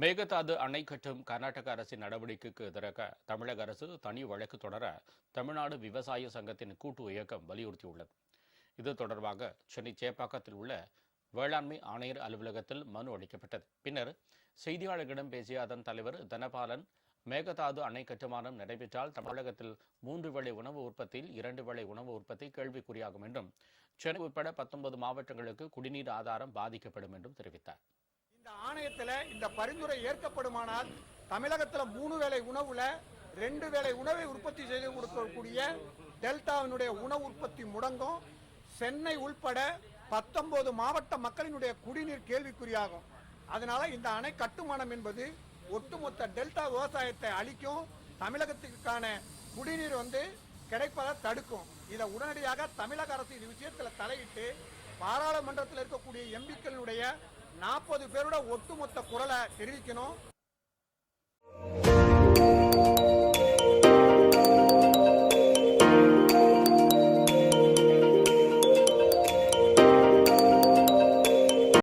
மேகதாது அணை கட்டும் கர்நாடக அரசின் நடவடிக்கைக்கு எதிராக தமிழக அரசு தனி வழக்கு தொடர தமிழ்நாடு விவசாய சங்கத்தின் கூட்டு இயக்கம் வலியுறுத்தியுள்ளது. இது தொடர்பாக சென்னை சேப்பாக்கத்தில் உள்ள வேளாண்மை ஆணையர் அலுவலகத்தில் மனு அளிக்கப்பட்டது. பின்னர் செய்தியாளர்களிடம் பேசிய அதன் தலைவர் தனபாலன், மேகதாது அணை கட்டுமானம் நடைபெற்றால் தமிழகத்தில் 3 வேளை உணவு உற்பத்தியில் 2 வேளை உணவு உற்பத்தி கேள்விக்குறியாகும் என்றும், சென்னை உட்பட 19 மாவட்டங்களுக்கு குடிநீர் ஆதாரம் பாதிக்கப்படும் என்றும் தெரிவித்தார். இந்த ஆணையத்தில் இந்த பரிந்துரை ஏற்கப்படுமானால் தமிழகத்தில் 3 வேளை உணவுல 2 வேளை உணவை உற்பத்தி செய்து கொடுக்கக்கூடிய டெல்டாவினுடைய உணவு உற்பத்தி முடங்கும். சென்னை உள்பட 19 மாவட்ட மக்களினுடைய குடிநீர் கேள்விக்குறியாகும். அதனால இந்த அணை கட்டுமானம் என்பது ஒட்டுமொத்த டெல்டா விவசாயத்தை அழிக்கும். தமிழகத்துக்கான குடிநீர் கிடைப்பதை தடுக்கும். இதை உடனடியாக தமிழக அரசு இது விஷயத்தில் தலையிட்டு பாராளுமன்றத்தில் இருக்கக்கூடிய எம்பிக்களுடைய 40 பேரோட ஒட்டுமொத்த குரலை தெரிவிக்கணும்.